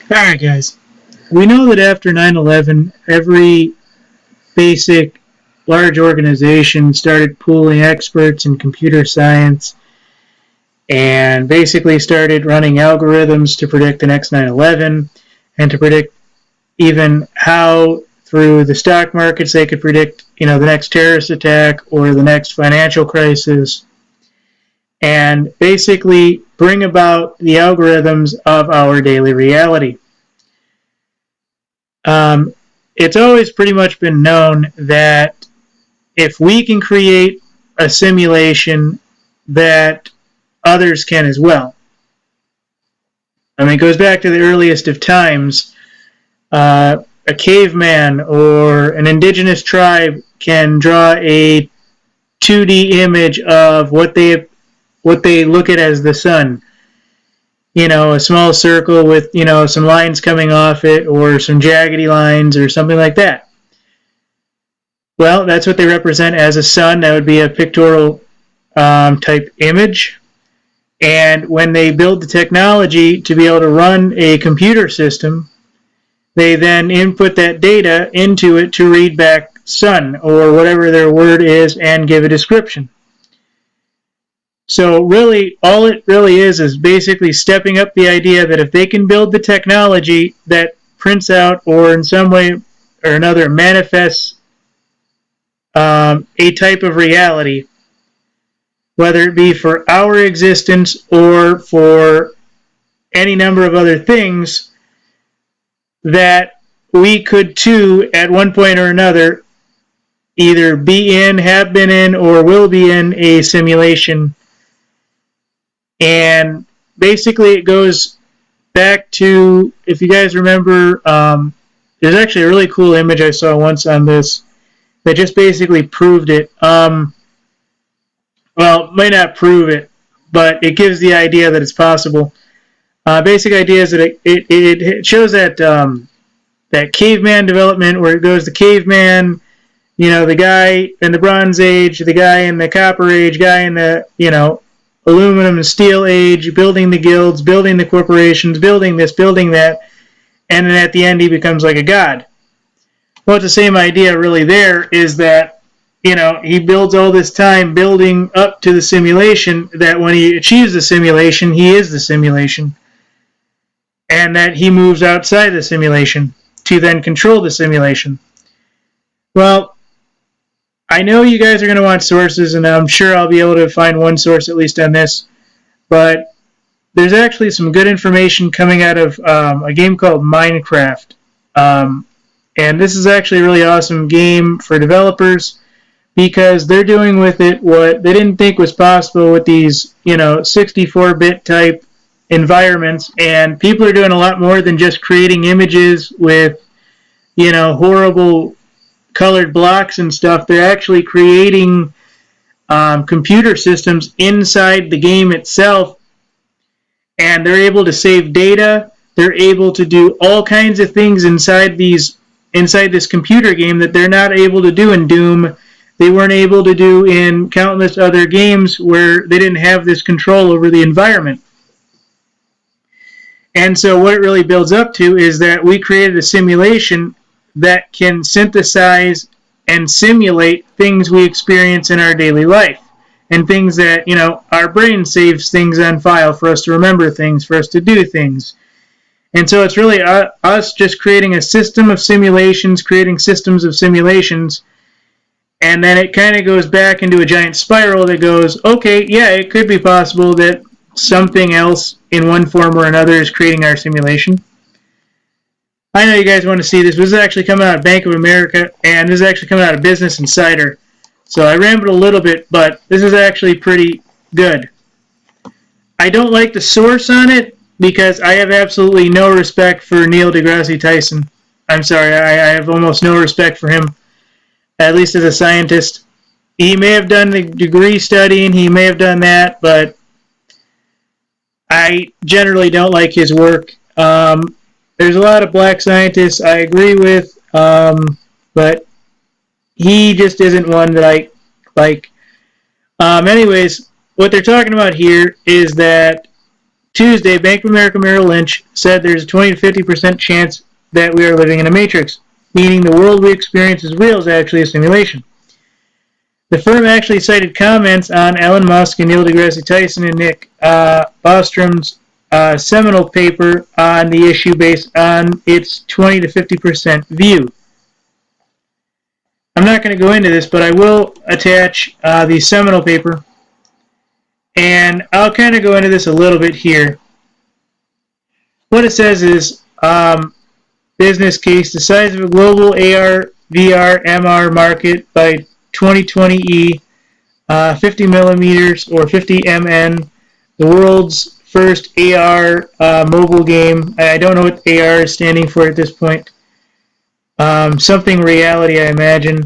Alright, guys. We know that after 9/11, every basic large organization started pooling experts in computer science and basically started running algorithms to predict the next 9/11 and to predict even how through the stock markets they could predict, the next terrorist attack or the next financial crisis and basically bring about the algorithms of our daily reality. It's always pretty much been known that if we can create a simulation, that others can as well. I mean, it goes back to the earliest of times. A caveman or an indigenous tribe can draw a 2D image of what they look at as the sun. A small circle with, some lines coming off it or some jaggedy lines or something like that. Well, that's what they represent as a sun. That would be a pictorial type image. And when they build the technology to be able to run a computer system, they then input that data into it to read back sun or whatever their word is and give a description. So really, all it really is basically stepping up the idea that if they can build the technology that prints out or in some way or another manifests a type of reality, whether it be for our existence or for any number of other things, that we could too, at one point or another, either be in, have been in, or will be in a simulation. And basically it goes back to, if you guys remember, there's actually a really cool image I saw once on this that just basically proved it. Well, it might not prove it, but it gives the idea that it's possible. Basic idea is that it shows that that caveman development where it goes the caveman, the guy in the Bronze Age, the guy in the Copper Age, guy in the, aluminum and steel age, building the guilds, building the corporations, building this, building that, and then at the end he becomes like a god. Well, it's the same idea really there, is that, he builds all this time building up to the simulation, that when he achieves the simulation, he is the simulation. And that he moves outside the simulation to then control the simulation. Well, I know you guys are going to want sources, and I'm sure I'll be able to find one source at least on this, but there's actually some good information coming out of a game called Minecraft. And this is actually a really awesome game for developers because they're doing with it what they didn't think was possible with these, 64-bit type environments, and people are doing a lot more than just creating images with, horrible colored blocks and stuff. They're actually creating computer systems inside the game itself, and they're able to save data. They're able to do all kinds of things inside this computer game that they're not able to do in Doom. They weren't able to do in countless other games where they didn't have this control over the environment. And so what it really builds up to is that we created a simulation that can synthesize and simulate things we experience in our daily life and things that, our brain saves things on file for us to remember things, for us to do things. And so it's really us just creating a system of simulations, creating systems of simulations, and then it kind of goes back into a giant spiral that goes, okay, yeah, it could be possible that something else in one form or another is creating our simulation. I know you guys want to see this. This is actually coming out of Bank of America, and this is actually coming out of Business Insider. So I rambled a little bit, but this is actually pretty good. I don't like the source on it because I have absolutely no respect for Neil deGrasse Tyson. I'm sorry, I have almost no respect for him, at least as a scientist. He may have done the degree studying, he may have done that, but I generally don't like his work. There's a lot of black scientists I agree with, but he just isn't one that I like. Anyways, what they're talking about here is that Tuesday, Bank of America Merrill Lynch said there's a 20 to 50% chance that we are living in a matrix, meaning the world we experience as real is actually a simulation. The firm actually cited comments on Elon Musk and Neil deGrasse Tyson and Nick Bostrom's seminal paper on the issue based on its 20 to 50% view. I'm not going to go into this, but I will attach the seminal paper, and I'll kind of go into this a little bit here. What it says is, business case, the size of a global AR, VR, MR market by 2020 50 millimeters or 50 MN, the world's first AR mobile game. I don't know what AR is standing for at this point. Something reality, I imagine.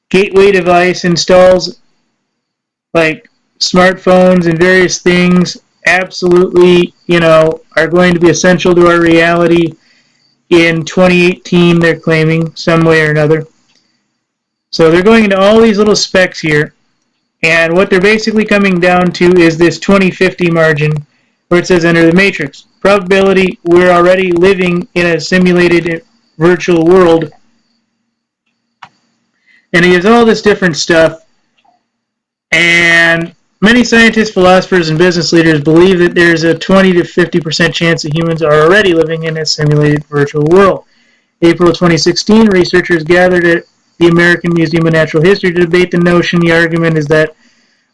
Gateway device installs like smartphones and various things absolutely, are going to be essential to our reality in 2018, they're claiming, some way or another. So they're going into all these little specs here, and what they're basically coming down to is this 2050 margin, where it says enter the matrix. Probability, we're already living in a simulated virtual world. And it gives all this different stuff, and many scientists, philosophers, and business leaders believe that there's a 20 to 50% chance that humans are already living in a simulated virtual world. April 2016, researchers gathered at the American Museum of Natural History to debate the notion. The argument is that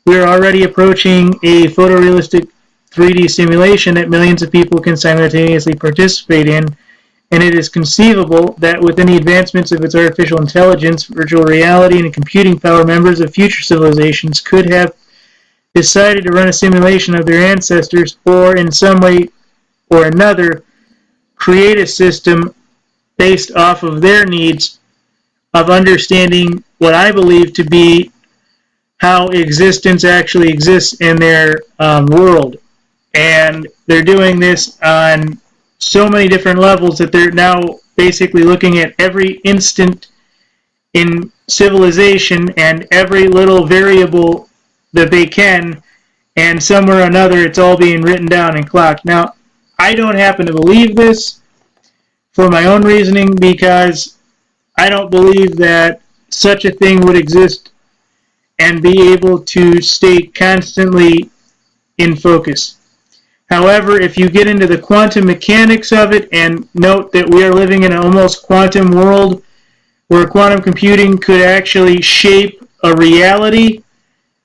we are already approaching a photorealistic 3D simulation that millions of people can simultaneously participate in, and it is conceivable that with any advancements of its artificial intelligence, virtual reality, and computing power, members of future civilizations could have decided to run a simulation of their ancestors, or in some way or another create a system based off of their needs of understanding what I believe to be how existence actually exists in their world. And they're doing this on so many different levels that they're now basically looking at every instant in civilization and every little variable that they can, and somewhere or another it's all being written down and clocked. Now, I don't happen to believe this for my own reasoning, because I don't believe that such a thing would exist and be able to stay constantly in focus. However, if you get into the quantum mechanics of it and note that we are living in an almost quantum world where quantum computing could actually shape a reality,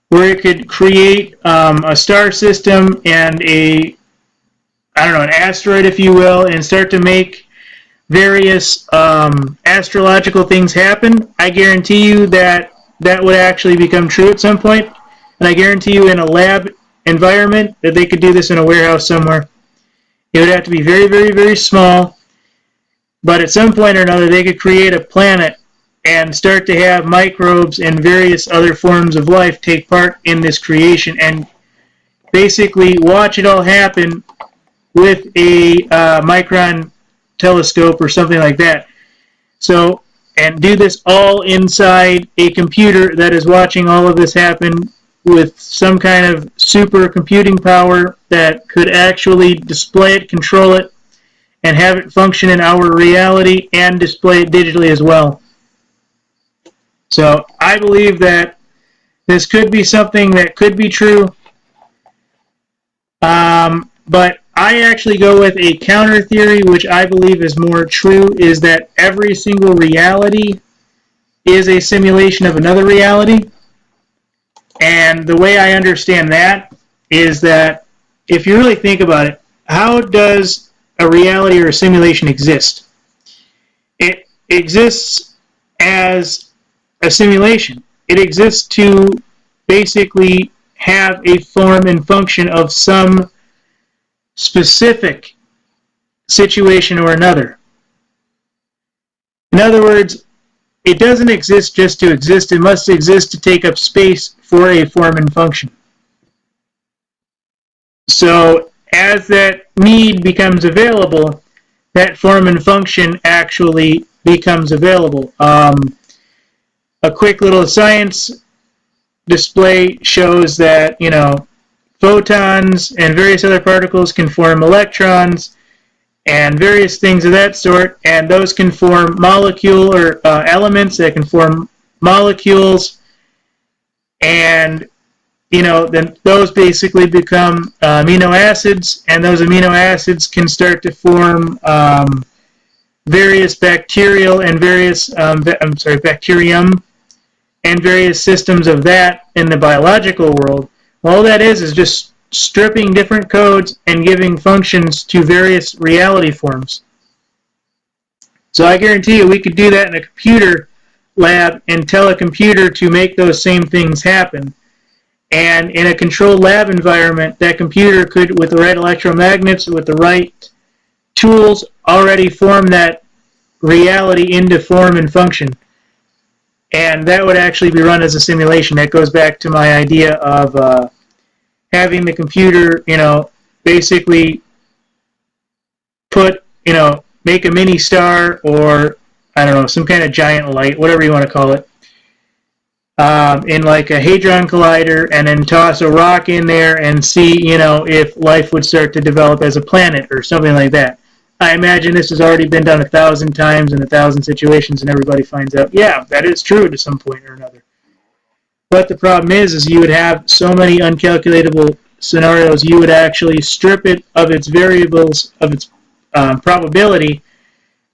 where it could create a star system and an asteroid, if you will, and start to make various astrological things happen, I guarantee you that that would actually become true at some point. And I guarantee you in a lab environment that they could do this in a warehouse somewhere. It would have to be very, very, very small. But at some point or another, they could create a planet and start to have microbes and various other forms of life take part in this creation, and basically watch it all happen with a micron telescope or something like that. So, and do this all inside a computer that is watching all of this happen with some kind of super computing power that could actually display it, control it, and have it function in our reality and display it digitally as well. So I believe that this could be something that could be true, but I actually go with a counter theory, which I believe is more true, is that every single reality is a simulation of another reality. And the way I understand that is that if you really think about it, how does a reality or a simulation exist? It exists as a simulation. It exists to basically have a form and function of some specific situation or another. In other words, it doesn't exist just to exist. It must exist to take up space for a form and function. So as that need becomes available, that form and function actually becomes available. A quick little science display shows that, photons and various other particles can form electrons and various things of that sort, and those can form molecule or elements that can form molecules, and then those basically become amino acids, and those amino acids can start to form various bacterial and various bacterium and various systems of that in the biological world. All that is just stripping different codes and giving functions to various reality forms. So I guarantee you we could do that in a computer lab and tell a computer to make those same things happen. And in a controlled lab environment, that computer could, with the right electromagnets, with the right tools, already form that reality into form and function. And that would actually be run as a simulation. That goes back to my idea of having the computer, basically put, make a mini star, or, I don't know, some kind of giant light, whatever you want to call it, in like a Hadron Collider, and then toss a rock in there and see, if life would start to develop as a planet or something like that. I imagine this has already been done 1,000 times in 1,000 situations, and everybody finds out, yeah, that is true to some point or another. But the problem is you would have so many uncalculatable scenarios, you would actually strip it of its variables, of its probability,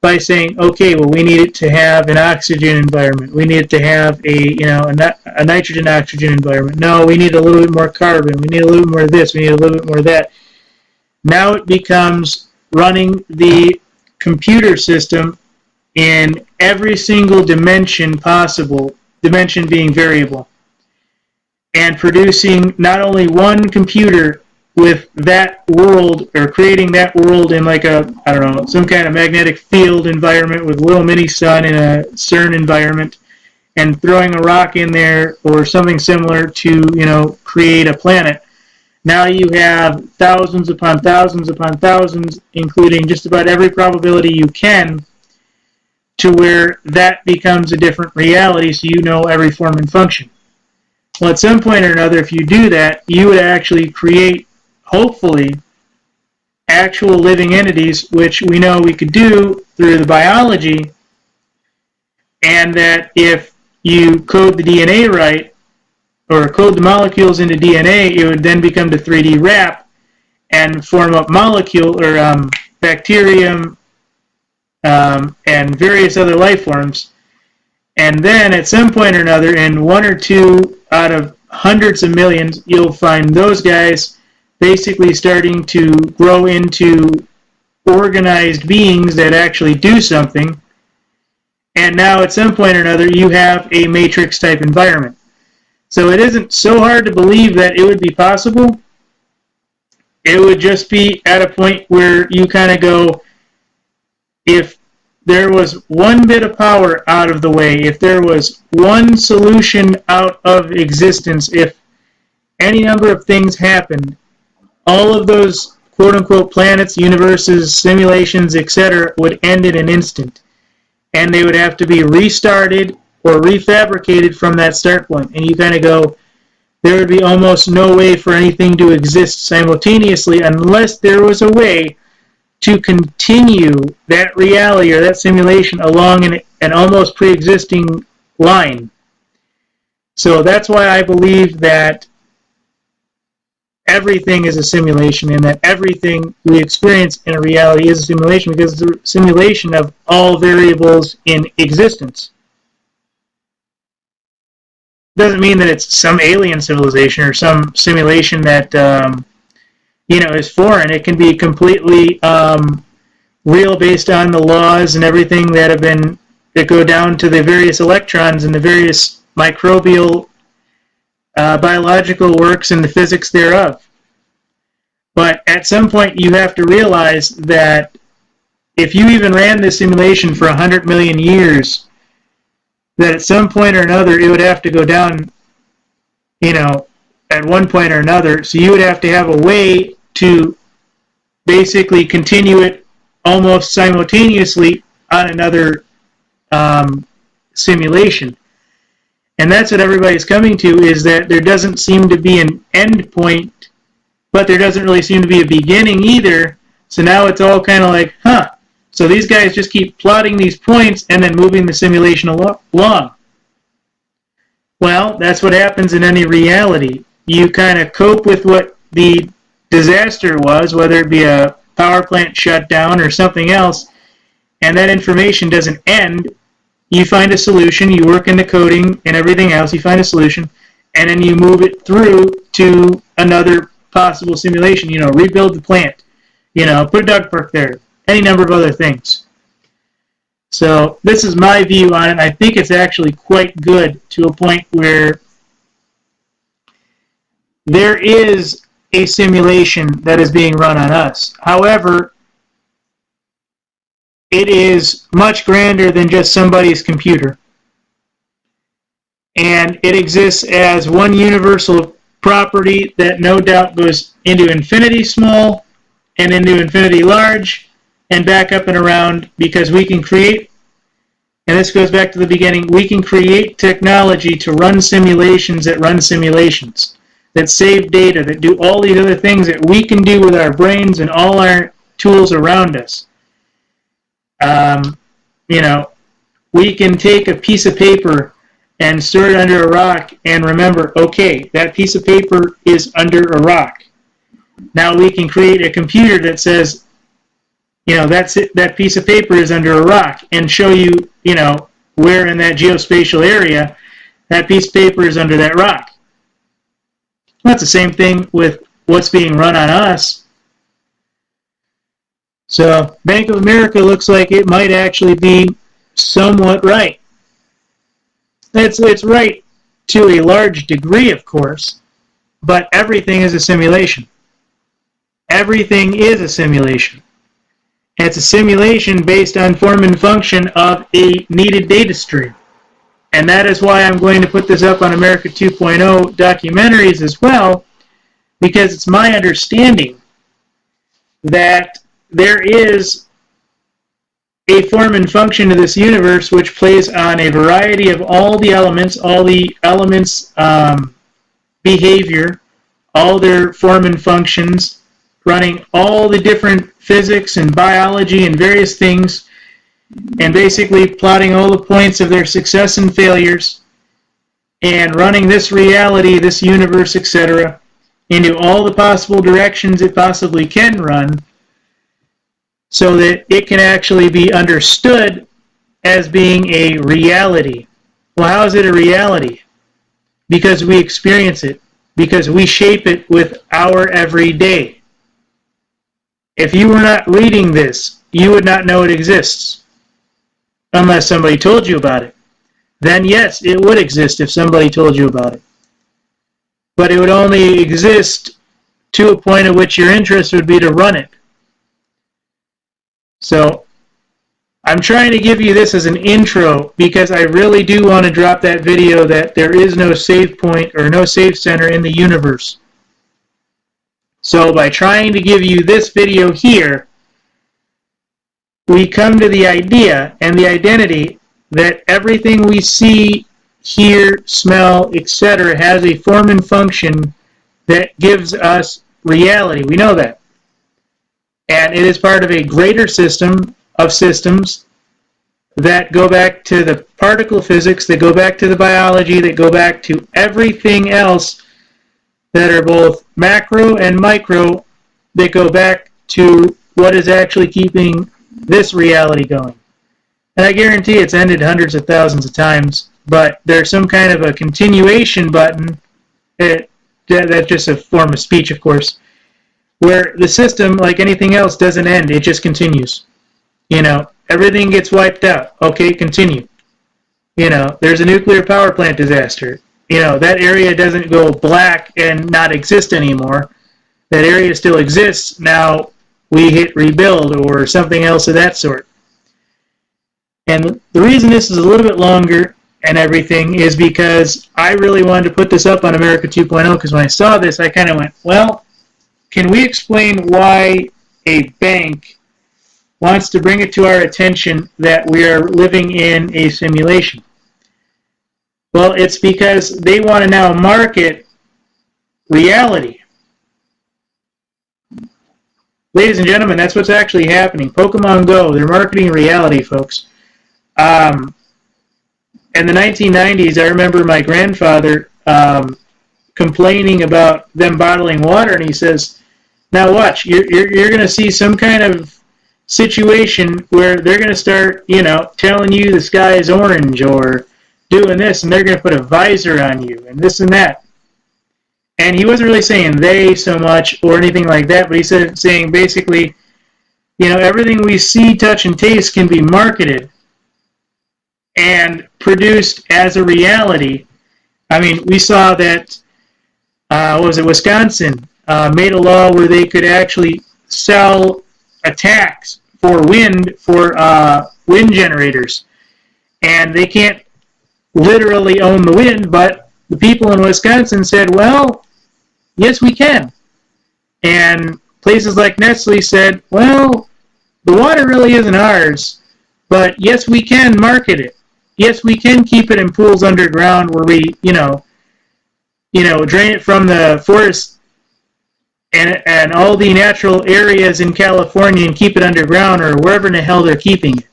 by saying, okay, well, we need it to have an oxygen environment. We need it to have a nitrogen-oxygen environment. No, we need a little bit more carbon. We need a little bit more of this. We need a little bit more of that. Now it becomes running the computer system in every single dimension possible, dimension being variable, and producing not only one computer with that world, or creating that world in like some kind of magnetic field environment with a little mini sun in a CERN environment, and throwing a rock in there or something similar to, create a planet. Now you have thousands upon thousands upon thousands, including just about every probability you can, to where that becomes a different reality, so you know every form and function. Well, at some point or another, if you do that, you would actually create, hopefully, actual living entities, which we know we could do through the biology, and that if you code the DNA right, or code the molecules into DNA, it would then become the 3D wrap and form up molecule, or bacterium, and various other life forms. And then at some point or another, in 1 or 2 out of hundreds of millions, you'll find those guys basically starting to grow into organized beings that actually do something. And now at some point or another, you have a matrix type environment. So it isn't so hard to believe that it would be possible. It would just be at a point where you kind of go, if there was one bit of power out of the way, if there was one solution out of existence, if any number of things happened, all of those quote-unquote planets, universes, simulations, etc. would end in an instant. And they would have to be restarted or refabricated from that start point. And you kind of go, there would be almost no way for anything to exist simultaneously unless there was a way to continue that reality or that simulation along an almost pre-existing line. So that's why I believe that everything is a simulation, and that everything we experience in a reality is a simulation, because it's a simulation of all variables in existence. Doesn't mean that it's some alien civilization or some simulation that is foreign. It can be completely real, based on the laws and everything that go down to the various electrons and the various microbial biological works and the physics thereof. But at some point you have to realize that if you even ran this simulation for 100 million years, that at some point or another it would have to go down, at one point or another. So you would have to have a way to basically continue it almost simultaneously on another simulation. And that's what everybody's coming to, is that there doesn't seem to be an end point but there doesn't really seem to be a beginning either. So now it's all kind of like, huh. So these guys just keep plotting these points and then moving the simulation along. Well, that's what happens in any reality. You kind of cope with what the disaster was, whether it be a power plant shutdown or something else, and that information doesn't end. You find a solution, you work in the coding and everything else, you find a solution, and then you move it through to another possible simulation. Rebuild the plant, put a dog park there, any number of other things. So this is my view on it. I think it's actually quite good to a point where there is a simulation that is being run on us. However, it is much grander than just somebody's computer. And it exists as one universal property that no doubt goes into infinity small and into infinity large and back up and around, because we can create, and this goes back to the beginning, we can create technology to run simulations, that save data, that do all these other things that we can do with our brains and all our tools around us. We can take a piece of paper and store it under a rock and remember, okay, that piece of paper is under a rock. Now we can create a computer that says, that's it, that piece of paper is under a rock, and show you, where in that geospatial area that piece of paper is under that rock. That's the same thing with what's being run on us. So Bank of America looks like it might actually be somewhat right. It's right to a large degree, of course, but everything is a simulation. Everything is a simulation. And it's a simulation based on form and function of a needed data stream. And that is why I'm going to put this up on America 2.0 documentaries as well, because it's my understanding that there is a form and function of this universe which plays on a variety of all the elements behavior, all their form and functions, running all the different physics and biology and various things, and basically plotting all the points of their success and failures, and running this reality, this universe, etc., into all the possible directions it possibly can run, so that it can actually be understood as being a reality. Well, how is it a reality? Because we experience it, because we shape it with our everyday. If you were not reading this, you would not know it exists, unless somebody told you about it. Then yes, it would exist if somebody told you about it. But it would only exist to a point at which your interest would be to run it. So I'm trying to give you this as an intro because I really do want to drop that video that there is no save point or no save center in the universe. So by trying to give you this video here, we come to the idea and the identity that everything we see, hear, smell, etc. has a form and function that gives us reality. We know that. And it is part of a greater system of systems that go back to the particle physics, that go back to the biology, that go back to everything else that are both macro and micro, that go back to what is actually keeping this reality going. And I guarantee it's ended hundreds of thousands of times, but there's some kind of a continuation button, that's just a form of speech, of course, where the system, like anything else, doesn't end. It just continues. Everything gets wiped out. Okay, continue. There's a nuclear power plant disaster. That area doesn't go black and not exist anymore. That area still exists. Now we hit rebuild or something else of that sort. And the reason this is a little bit longer and everything is because I really wanted to put this up on America 2.0, because when I saw this, I kind of went, well, can we explain why a bank wants to bring it to our attention that we are living in a simulation? Well, it's because they want to now market reality. Ladies and gentlemen, that's what's actually happening. Pokemon Go, they're marketing reality, folks. In the 1990s, I remember my grandfather complaining about them bottling water, and he says, now watch, you're going to see some kind of situation where they're going to start, telling you the sky is orange or doing this, and they're going to put a visor on you and this and that. And he wasn't really saying they so much or anything like that, but he said, saying basically, everything we see, touch, and taste can be marketed and produced as a reality. I mean, we saw that, Wisconsin made a law where they could actually sell a tax for wind generators. And they can't literally own the wind, but the people in Wisconsin said, well, yes, we can. And places like Nestle said, well, the water really isn't ours, but yes, we can market it. Yes, we can keep it in pools underground where we, drain it from the forest and all the natural areas in California and keep it underground or wherever in the hell they're keeping it.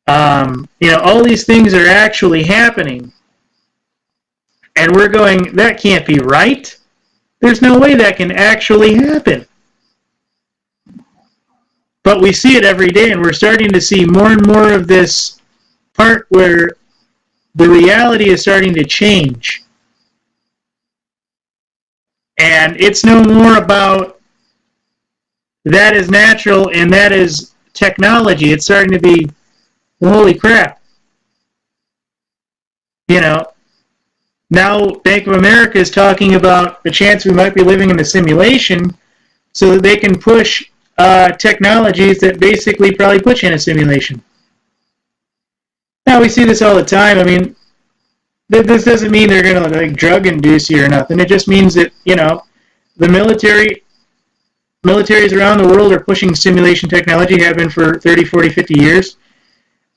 All these things are actually happening. And we're going, that can't be right. There's no way that can actually happen. But we see it every day, and we're starting to see more and more of this part where the reality is starting to change. And it's no more about that is natural and that is technology. It's starting to be, well, holy crap. Now Bank of America is talking about the chance we might be living in a simulation so that they can push technologies that basically probably put you in a simulation. Now, we see this all the time. I mean, this doesn't mean they're going to drug induce you or nothing. It just means that, the militaries around the world are pushing simulation technology, have been for 30, 40, 50 years,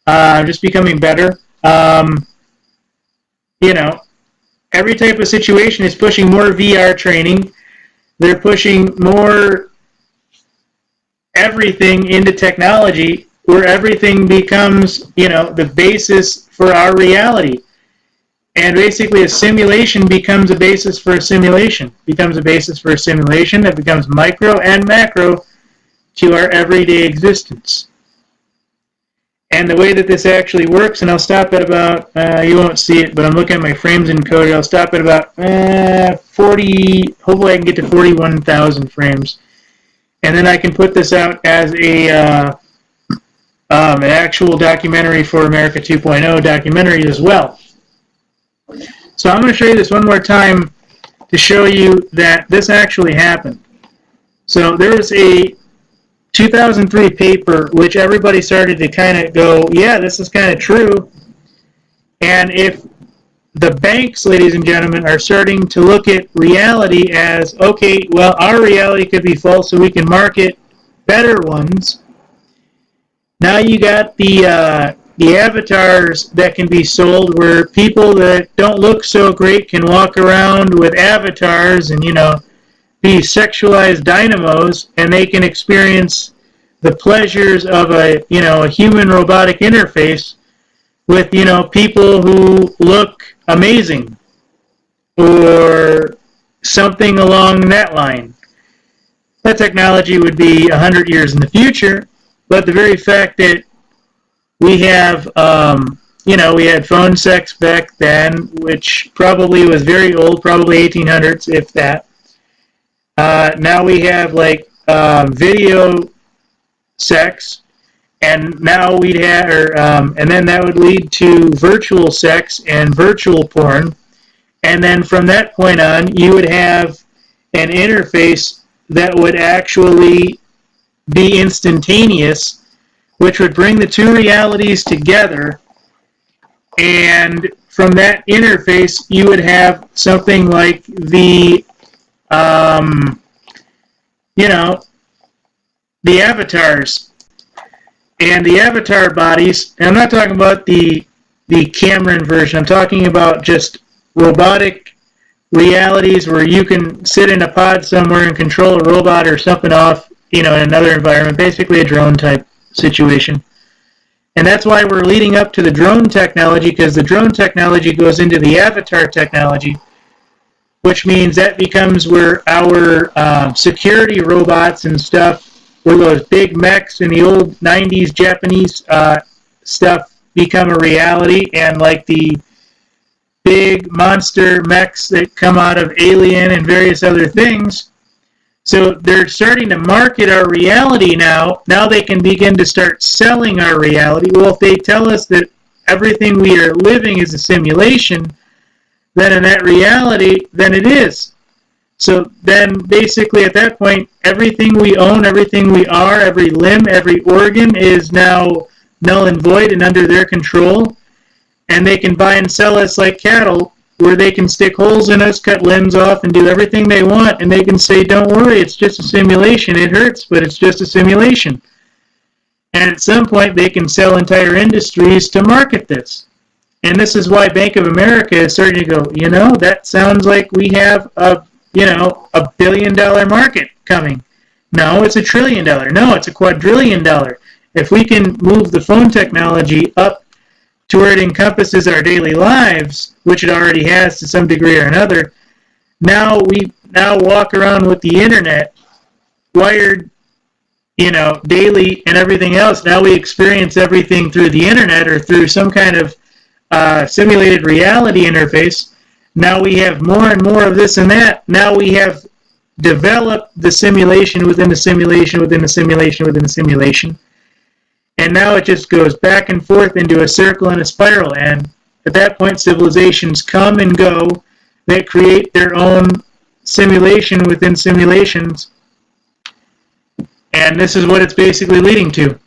just becoming better. Every type of situation is pushing more VR training. They're pushing more everything into technology where everything becomes, the basis for our reality. And basically a simulation becomes a basis for a simulation. Becomes a basis for a simulation that becomes micro and macro to our everyday existence. And the way that this actually works, and I'll stop at about, you won't see it, but I'm looking at my frames encoded. I'll stop at about 40, hopefully I can get to 41,000 frames. And then I can put this out as an actual documentary for America 2.0 documentary as well. So I'm going to show you this one more time to show you that this actually happened. So there was a 2003 paper which everybody started to kind of go, yeah, this is kind of true. And if the banks, ladies and gentlemen, are starting to look at reality as, okay, well, our reality could be false, so we can market better ones. Now you got the avatars that can be sold, where people that don't look so great can walk around with avatars and, be sexualized dynamos, and they can experience the pleasures of a human robotic interface with, people who look amazing or something along that line. That technology would be 100 years in the future, but the very fact that we have, we had phone sex back then, which probably was very old, probably 1800s, if that. Now we have video sex, and now we'd have, and then that would lead to virtual sex and virtual porn, and then from that point on, you would have an interface that would actually be instantaneous, which would bring the two realities together, and from that interface, you would have something like the the avatars and the avatar bodies. And I'm not talking about the Cameron version. I'm talking about just robotic realities where you can sit in a pod somewhere and control a robot or something off, in another environment, basically a drone type situation. And that's why we're leading up to the drone technology, because the drone technology goes into the avatar technology, which means that becomes where our security robots and stuff, where those big mechs in the old 90s Japanese stuff become a reality, and like the big monster mechs that come out of Alien and various other things. So they're starting to market our reality now. Now they can begin to start selling our reality. Well, if they tell us that everything we are living is a simulation, then in that reality, then it is. So then basically at that point, everything we own, everything we are, every limb, every organ is now null and void and under their control. And they can buy and sell us like cattle, where they can stick holes in us, cut limbs off, and do everything they want, and they can say, don't worry, it's just a simulation. It hurts, but it's just a simulation. And at some point, they can sell entire industries to market this. And this is why Bank of America is starting to go, that sounds like we have a $1 billion market coming. No, it's $1 trillion. No, it's $1 quadrillion. If we can move the phone technology up to where it encompasses our daily lives, which it already has to some degree or another, now we walk around with the internet wired, daily and everything else. Now we experience everything through the internet or through some kind of simulated reality interface. Now we have more and more of this and that. Now we have developed the simulation within the simulation within the simulation within the simulation. And now it just goes back and forth into a circle and a spiral. And at that point, civilizations come and go that create their own simulation within simulations. And this is what it's basically leading to.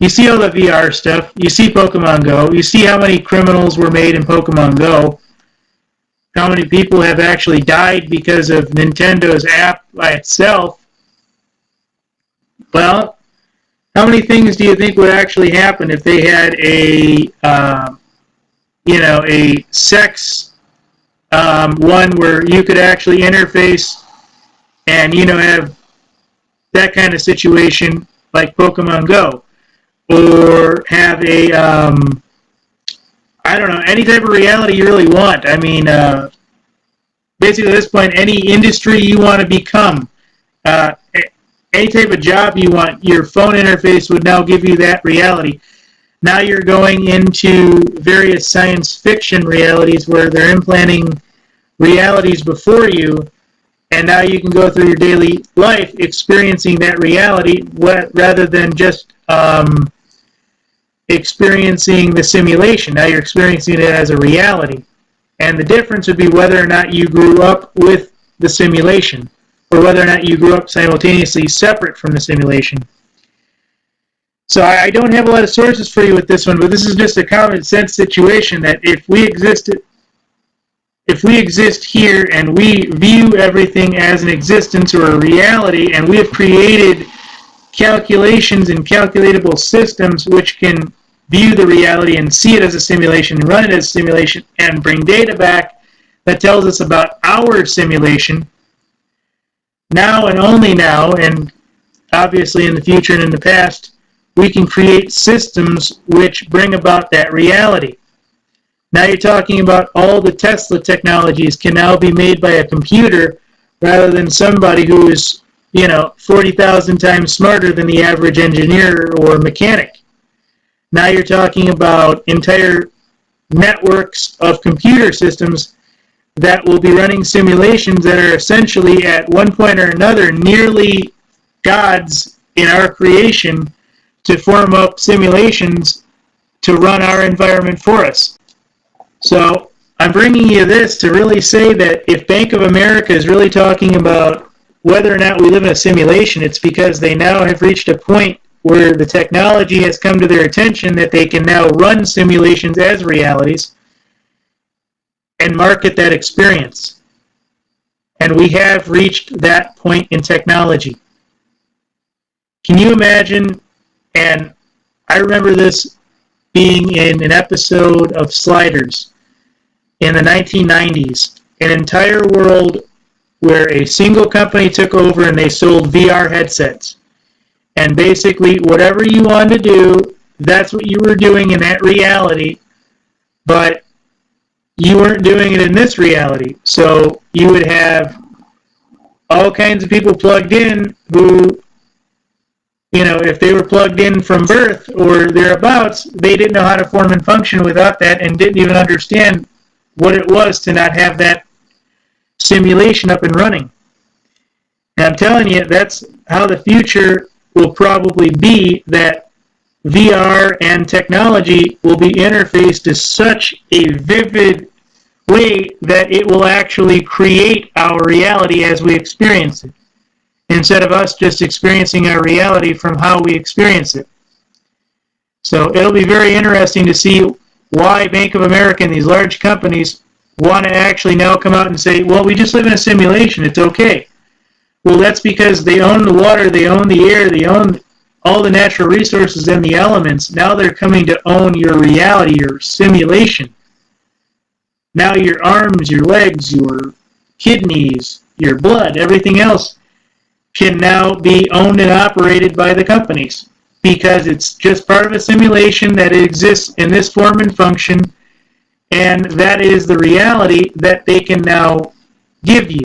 You see all the VR stuff. You see Pokemon Go. You see how many criminals were made in Pokemon Go. How many people have actually died because of Nintendo's app by itself. Well, how many things do you think would actually happen if they had a sex one where you could actually interface and have that kind of situation like Pokemon Go, or have a any type of reality you really want. I mean, basically at this point, any industry you want to become. Any type of job you want, your phone interface would now give you that reality. Now you're going into various science fiction realities where they're implanting realities before you, and now you can go through your daily life experiencing that reality rather than just experiencing the simulation. Now you're experiencing it as a reality. And the difference would be whether or not you grew up with the simulation, or whether or not you grew up simultaneously separate from the simulation. So I don't have a lot of sources for you with this one, but this is just a common sense situation that if we exist here and we view everything as an existence or a reality, and we have created calculations and calculatable systems which can view the reality and see it as a simulation, run it as a simulation, and bring data back that tells us about our simulation, now and only now, and obviously in the future and in the past, we can create systems which bring about that reality. Now you're talking about all the Tesla technologies can now be made by a computer rather than somebody who is, 40,000 times smarter than the average engineer or mechanic. Now you're talking about entire networks of computer systems that will be running simulations that are essentially at one point or another nearly gods in our creation to form up simulations to run our environment for us. So I'm bringing you this to really say that if Bank of America is really talking about whether or not we live in a simulation, it's because they now have reached a point where the technology has come to their attention that they can now run simulations as realities and market that experience. And we have reached that point in technology. Can you imagine, and I remember this being in an episode of Sliders in the 1990s, an entire world where a single company took over and they sold VR headsets. And basically, whatever you wanted to do, that's what you were doing in that reality, but you weren't doing it in this reality. So you would have all kinds of people plugged in who, if they were plugged in from birth or thereabouts, they didn't know how to form and function without that and didn't even understand what it was to not have that simulation up and running. And I'm telling you, that's how the future will probably be, that VR and technology will be interfaced to such a vivid way that it will actually create our reality as we experience it, instead of us just experiencing our reality from how we experience it. So it'll be very interesting to see why Bank of America and these large companies want to actually now come out and say, well, we just live in a simulation, it's okay. Well, that's because they own the water, they own the air, they own all the natural resources and the elements. Now they're coming to own your reality, your simulation. Now your arms, your legs, your kidneys, your blood, everything else can now be owned and operated by the companies, because it's just part of a simulation that exists in this form and function, and that is the reality that they can now give you.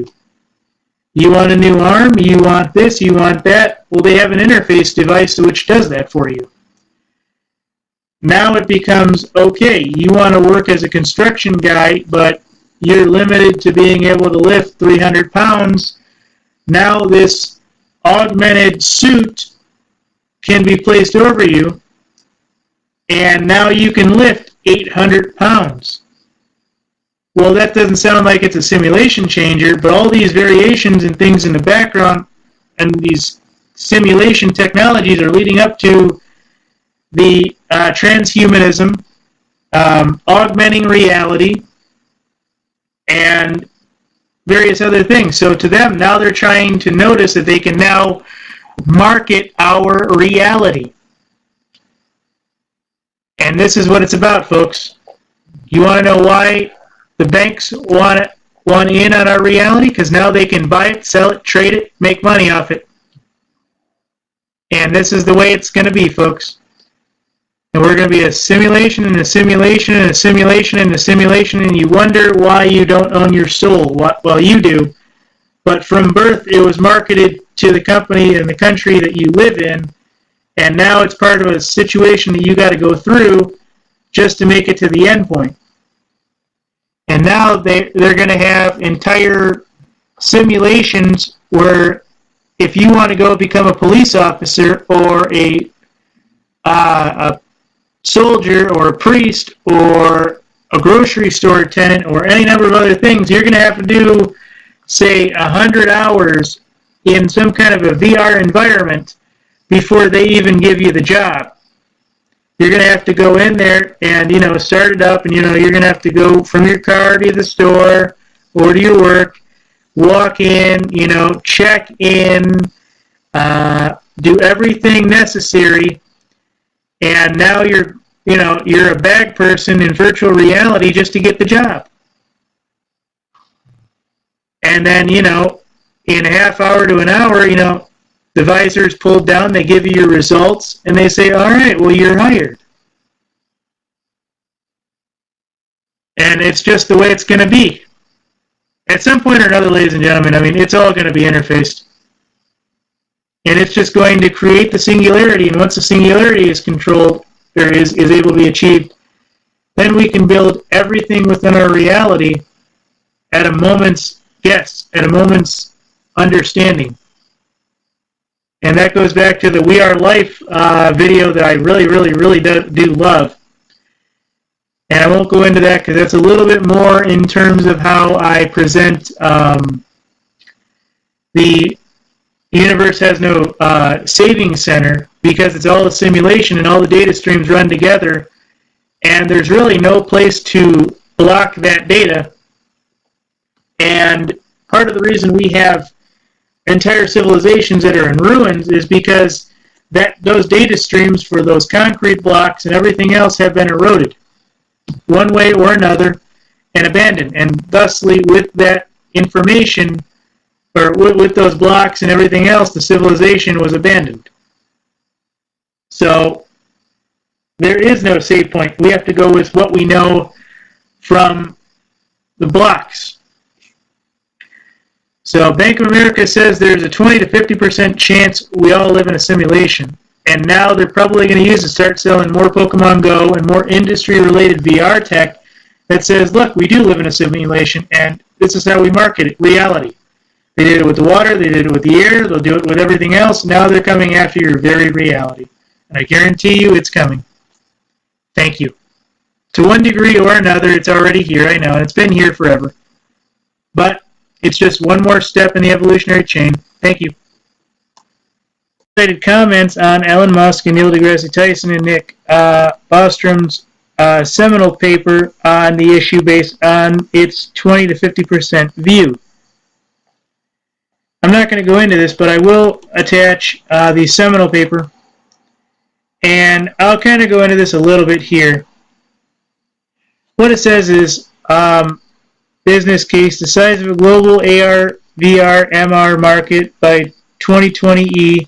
You want a new arm, you want this, you want that. Well, they have an interface device which does that for you. Now it becomes, okay, you want to work as a construction guy, but you're limited to being able to lift 300 pounds. Now this augmented suit can be placed over you, and now you can lift 800 pounds. Well, that doesn't sound like it's a simulation changer, but all these variations and things in the background and these simulation technologies are leading up to the transhumanism, augmenting reality, and various other things. So to them, now they're trying to notice that they can now market our reality. And this is what it's about, folks. You want to know why the banks want in on our reality? Because now they can buy it, sell it, trade it, make money off it. And this is the way it's going to be, folks. And we're going to be a simulation and a simulation and a simulation and a simulation, and you wonder why you don't own your soul. Well, you do. But from birth, it was marketed to the company and the country that you live in, and now it's part of a situation that you got to go through just to make it to the end point. And now they're going to have entire simulations where if you want to go become a police officer or a soldier or a priest or a grocery store attendant or any number of other things, you're going to have to do, say, 100 hours in some kind of a VR environment before they even give you the job. You're going to have to go in there and, start it up, and, you're going to have to go from your car to the store or to your work, walk in, check in, do everything necessary, and now you're a bag person in virtual reality just to get the job. And then, in a half hour to an hour, the visor's pulled down, they give you your results, and they say, all right, well, you're hired. And it's just the way it's going to be. At some point or another, ladies and gentlemen, it's all going to be interfaced. And it's just going to create the singularity, and once the singularity is controlled, or is able to be achieved, then we can build everything within our reality at a moment's guess, at a moment's understanding. And that goes back to the We Are Life video that I really, really, really do love. And I won't go into that because that's a little bit more in terms of how I present the universe has no saving center, because it's all a simulation and all the data streams run together, and there's really no place to block that data. And part of the reason we have entire civilizations that are in ruins is because those data streams for those concrete blocks and everything else have been eroded one way or another, and abandoned. And thusly, with that information, or with those blocks and everything else, the civilization was abandoned. So there is no save point. We have to go with what we know from the blocks. So Bank of America says there's a 20 to 50% chance we all live in a simulation. And now they're probably going to use it to start selling more Pokemon Go and more industry-related VR tech that says, look, we do live in a simulation, and this is how we market it, reality. They did it with the water, they did it with the air, they'll do it with everything else. Now they're coming after your very reality. And I guarantee you it's coming. Thank you. To one degree or another, it's already here, I know, and it's been here forever. But it's just one more step in the evolutionary chain. Thank you. Comments on Elon Musk and Neil deGrasse Tyson and Nick Bostrom's seminal paper on the issue based on its 20 to 50% view. I'm not going to go into this, but I will attach the seminal paper, and I'll kind of go into this a little bit here. What it says is, business case, the size of a global AR, VR, MR market by 2020E,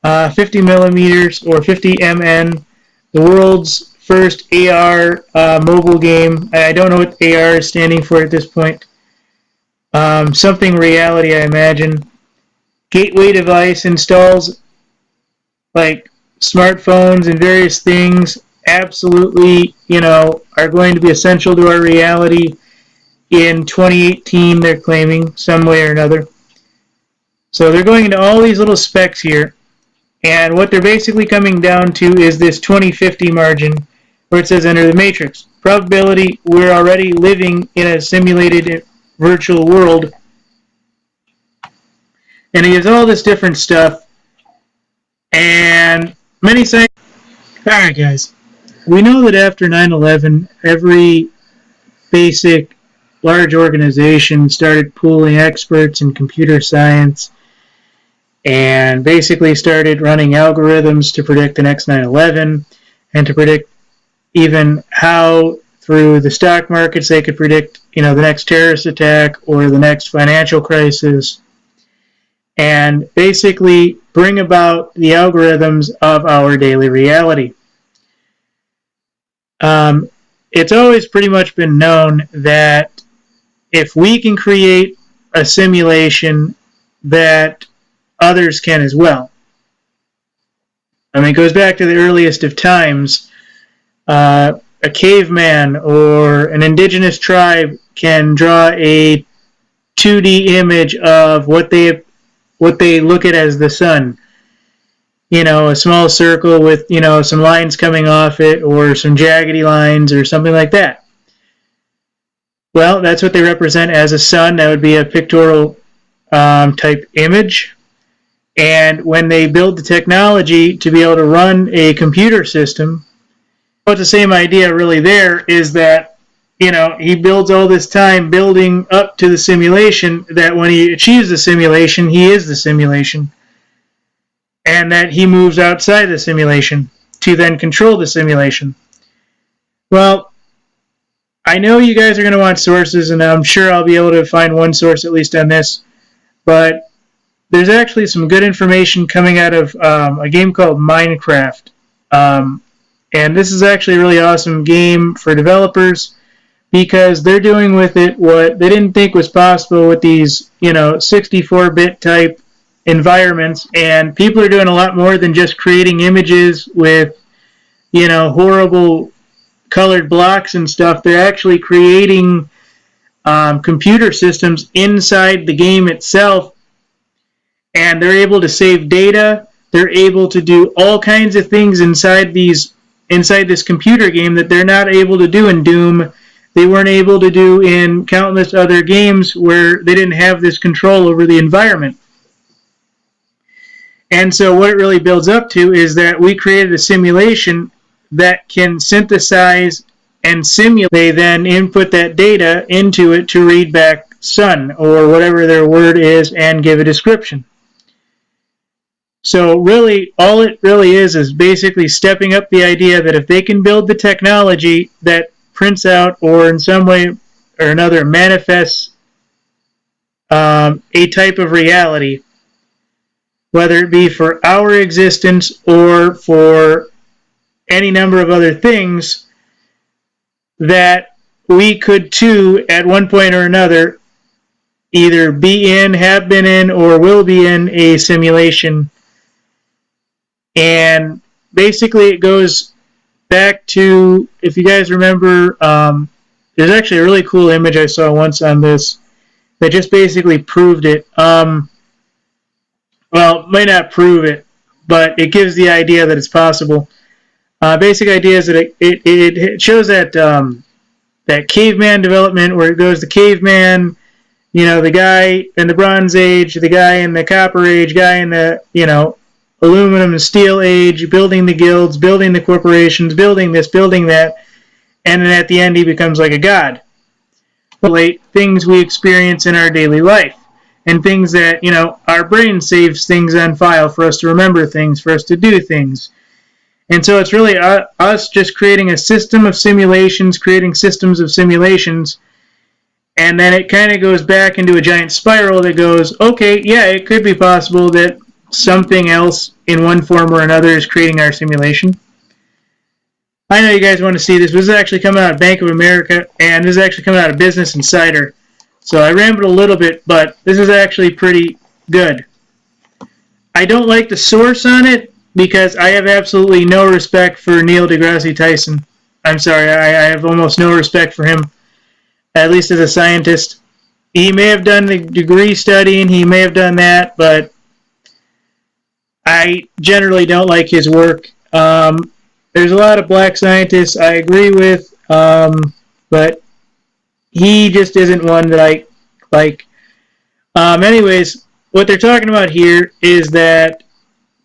50 millimeters or 50 MN, the world's first AR mobile game. I don't know what AR is standing for at this point. Something reality, I imagine. Gateway device installs like smartphones and various things. Absolutely, are going to be essential to our reality in 2018, they're claiming, some way or another. So they're going into all these little specs here, and what they're basically coming down to is this 2050 margin, where it says enter the matrix. Probability, we're already living in a simulated virtual world, and it gives all this different stuff, and many say, alright guys, we know that after 9/11, every basic large organization started pooling experts in computer science and basically started running algorithms to predict the next 9/11 and to predict even how through the stock markets they could predict, the next terrorist attack or the next financial crisis, and basically bring about the algorithms of our daily reality. It's always pretty much been known that if we can create a simulation, that others can as well. It goes back to the earliest of times. A caveman or an indigenous tribe can draw a 2D image of what they look at as the sun. A small circle with, some lines coming off it, or some jaggedy lines, or something like that. Well, that's what they represent as a sun. That would be a pictorial type image. And when they build the technology to be able to run a computer system, but the same idea really there is that, he builds all this time building up to the simulation, that when he achieves the simulation, he is the simulation. And that he moves outside the simulation to then control the simulation. Well, I know you guys are going to want sources, and I'm sure I'll be able to find one source at least on this, but there's actually some good information coming out of a game called Minecraft. And this is actually a really awesome game for developers because they're doing with it what they didn't think was possible with these, 64-bit type environments, and people are doing a lot more than just creating images with, horrible colored blocks and stuff. They're actually creating computer systems inside the game itself, and they're able to save data. They're able to do all kinds of things inside this computer game that they're not able to do in Doom. They weren't able to do in countless other games where they didn't have this control over the environment. And so what it really builds up to is that we created a simulation that can synthesize and simulate. They then input that data into it to read back sun or whatever their word is and give a description. So really, all it really is basically stepping up the idea that if they can build the technology that prints out or in some way or another manifests a type of reality, whether it be for our existence or for any number of other things, that we could too, at one point or another, either be in, have been in, or will be in a simulation. And basically it goes back to, if you guys remember, there's actually a really cool image I saw once on this that just basically proved it. Well, it might not prove it, but it gives the idea that it's possible. Basic idea is that it shows that that caveman development, where it goes the caveman, the guy in the Bronze Age, the guy in the Copper Age, guy in the aluminum and steel age, building the guilds, building the corporations, building this, building that, and then at the end he becomes like a god. Things we experience in our daily life, and things that, our brain saves things on file for us to remember things, for us to do things. And so it's really us just creating a system of simulations, creating systems of simulations, and then it kind of goes back into a giant spiral that goes, okay, yeah, it could be possible that something else in one form or another is creating our simulation. I know you guys want to see this. This is actually coming out of Bank of America, and this is actually coming out of Business Insider. So I rambled a little bit, but this is actually pretty good. I don't like the source on it because I have absolutely no respect for Neil deGrasse Tyson. I'm sorry, I have almost no respect for him, at least as a scientist. He may have done the degree studying, he may have done that, but I generally don't like his work. There's a lot of black scientists I agree with, but he just isn't one that I like. Anyways, what they're talking about here is that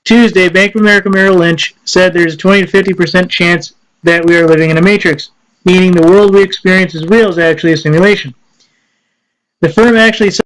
Tuesday, Bank of America Merrill Lynch said there's a 20 to 50% chance that we are living in a matrix, meaning the world we experience as real is actually a simulation. The firm actually